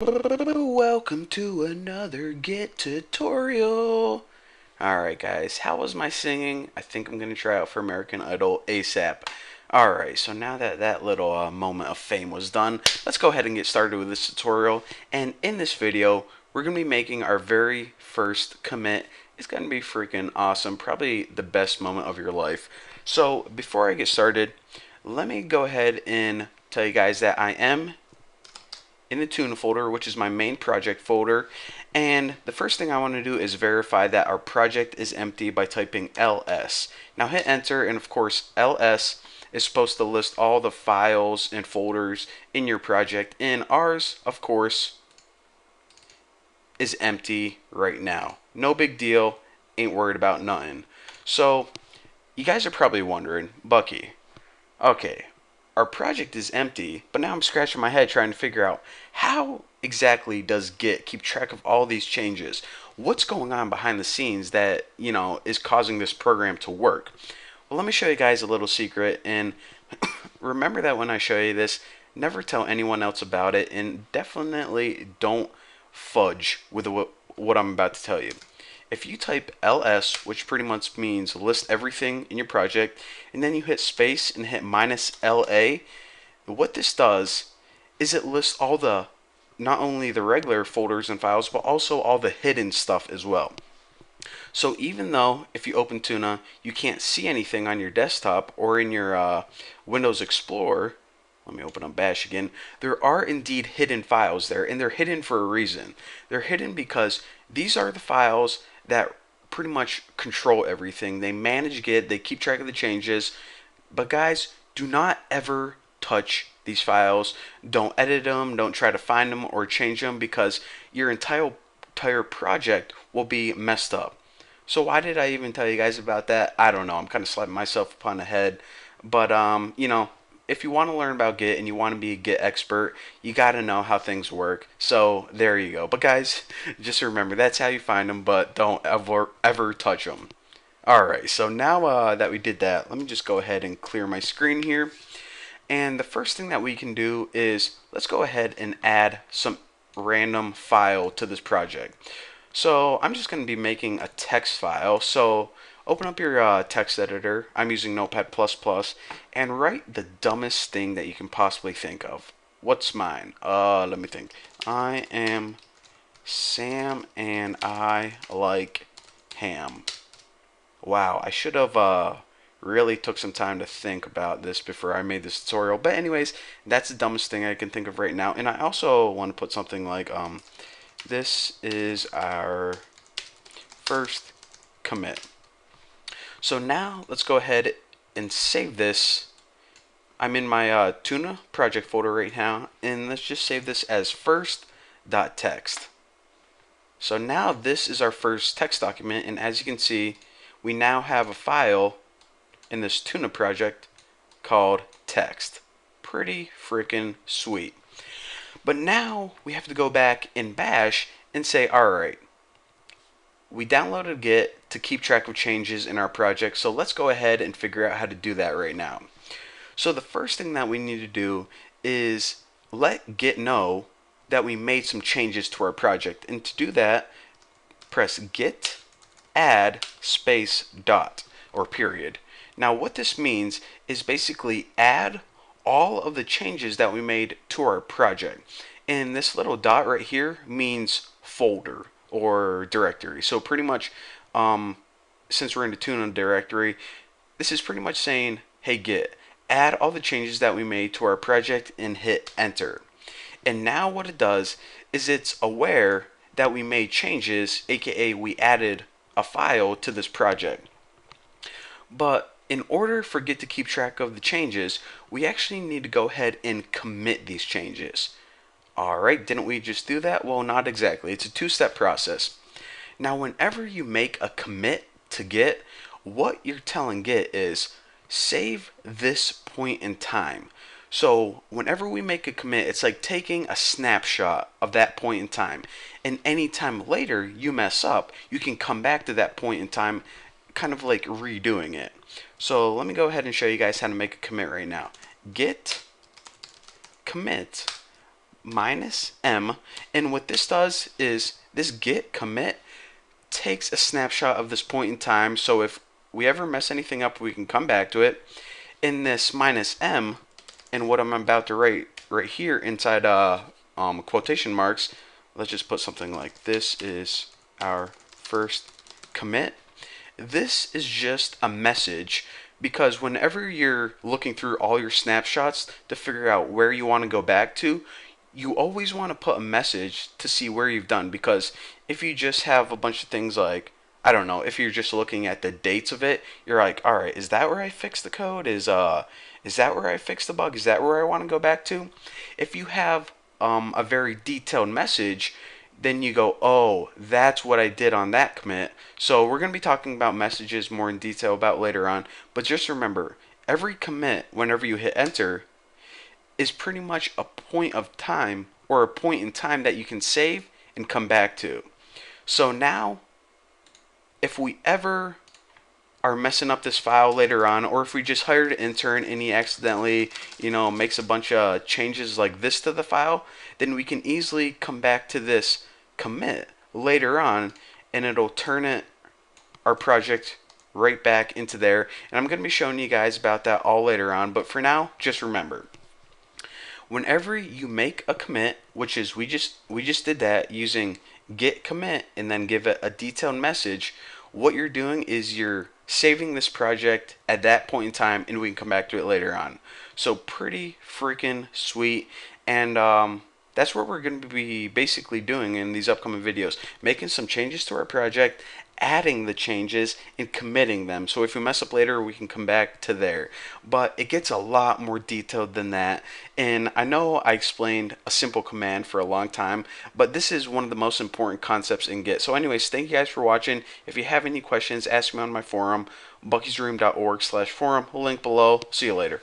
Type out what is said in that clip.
Welcome to another Git tutorial. Alright guys, how was my singing? I think I'm going to try out for American Idol ASAP. Alright, so now that that little moment of fame was done, let's go ahead and get started with this tutorial. And in this video, we're going to be making our very first commit. It's going to be freaking awesome, probably the best moment of your life. So before I get started, let me go ahead and tell you guys that I am in the tuna folder, which is my main project folder. And the first thing I want to do is verify that our project is empty by typing ls. Now hit enter, and of course ls is supposed to list all the files and folders in your project, and ours, of course, is empty right now. No big deal, ain't worried about nothing. So you guys are probably wondering, Bucky, okay, our project is empty, but now I'm scratching my head trying to figure out how exactly does Git keep track of all these changes? What's going on behind the scenes that, is causing this program to work? Well, let me show you guys a little secret, and remember that when I show you this, never tell anyone else about it, and definitely don't fudge with what I'm about to tell you. If you type ls, which pretty much means list everything in your project, and then you hit space and hit -la, what this does is it lists all the, not only the regular folders and files, but also all the hidden stuff as well. So even though if you open Tuna, you can't see anything on your desktop or in your Windows Explorer, let me open up Bash again, there are indeed hidden files there, and they're hidden for a reason. They're hidden because these are the files that pretty much control everything. They manage Git, they keep track of the changes, but guys, do not ever touch these files. Don't edit them, don't try to find them or change them, because your entire project will be messed up. So why did I even tell you guys about that? I don't know. I'm kind of slapping myself upon the head. But if you want to learn about Git and you want to be a Git expert, you got to know how things work. So there you go. But guys, just remember that's how you find them, but don't ever touch them. Alright, so now that we did that, let me just go ahead and clear my screen here. And the first thing that we can do is let's go ahead and add some random file to this project. So I'm just going to be making a text file. So open up your text editor. I'm using Notepad++, and write the dumbest thing that you can possibly think of. What's mine? Let me think. I am Sam and I like ham. Wow, I should have really took some time to think about this before I made this tutorial. But anyways, that's the dumbest thing I can think of right now. And I also want to put something like this is our first commit. So now let's go ahead and save this. I'm in my Tuna project folder right now, and let's just save this as first.txt. So now this is our first text document, and as you can see, we now have a file in this Tuna project called text. Pretty freaking sweet. But now we have to go back in Bash and say, alright, we downloaded Git to keep track of changes in our project, so let's go ahead and figure out how to do that right now. So the first thing that we need to do is let Git know that we made some changes to our project. And to do that, press git add space dot or period. Now what this means is basically add all of the changes that we made to our project. And this little dot right here means folder or directory. So pretty much, since we're in the Tuna directory, this is pretty much saying, hey Git, add all the changes that we made to our project and hit enter. And now what it does is it's aware that we made changes, aka we added a file to this project. But in order for Git to keep track of the changes, we actually need to go ahead and commit these changes. Alright, didn't we just do that? Well, not exactly. It's a two-step process. Now, whenever you make a commit to Git, what you're telling Git is save this point in time. So whenever we make a commit, it's like taking a snapshot of that point in time. And anytime later you mess up, you can come back to that point in time, kind of like redoing it. So let me go ahead and show you guys how to make a commit right now. Git commit -m, and what this does is this git commit takes a snapshot of this point in time, so if we ever mess anything up, we can come back to it. In this -m, and what I'm about to write right here inside quotation marks, let's just put something like, this is our first commit. This is just a message, because whenever you're looking through all your snapshots to figure out where you want to go back to, you always want to put a message to see where you've done, because if you just have a bunch of things like, I don't know, if you're just looking at the dates of it, you're like, all right, is that where I fixed the code? Is that where I fixed the bug? Is that where I want to go back to? If you have a very detailed message, then you go, oh, that's what I did on that commit. So we're going to be talking about messages more in detail about later on, but just remember, every commit, whenever you hit enter, is pretty much a point of time, or a point in time that you can save and come back to. So now, if we ever are messing up this file later on, or if we just hired an intern and he accidentally, makes a bunch of changes like this to the file, then we can easily come back to this commit later on, and it'll turn our project right back into there. And I'm going to be showing you guys about that all later on, but for now, just remember, whenever you make a commit, which is we just did that using git commit and then give it a detailed message, what you're doing is you're saving this project at that point in time, and we can come back to it later on. So pretty freaking sweet, and that's what we're going to be basically doing in these upcoming videos, making some changes to our project, adding the changes, and committing them. So if we mess up later, we can come back to there. But it gets a lot more detailed than that. And I know I explained a simple command for a long time, but this is one of the most important concepts in Git. So anyways, thank you guys for watching. If you have any questions, ask me on my forum, buckysdream.org/forum. Link below. See you later.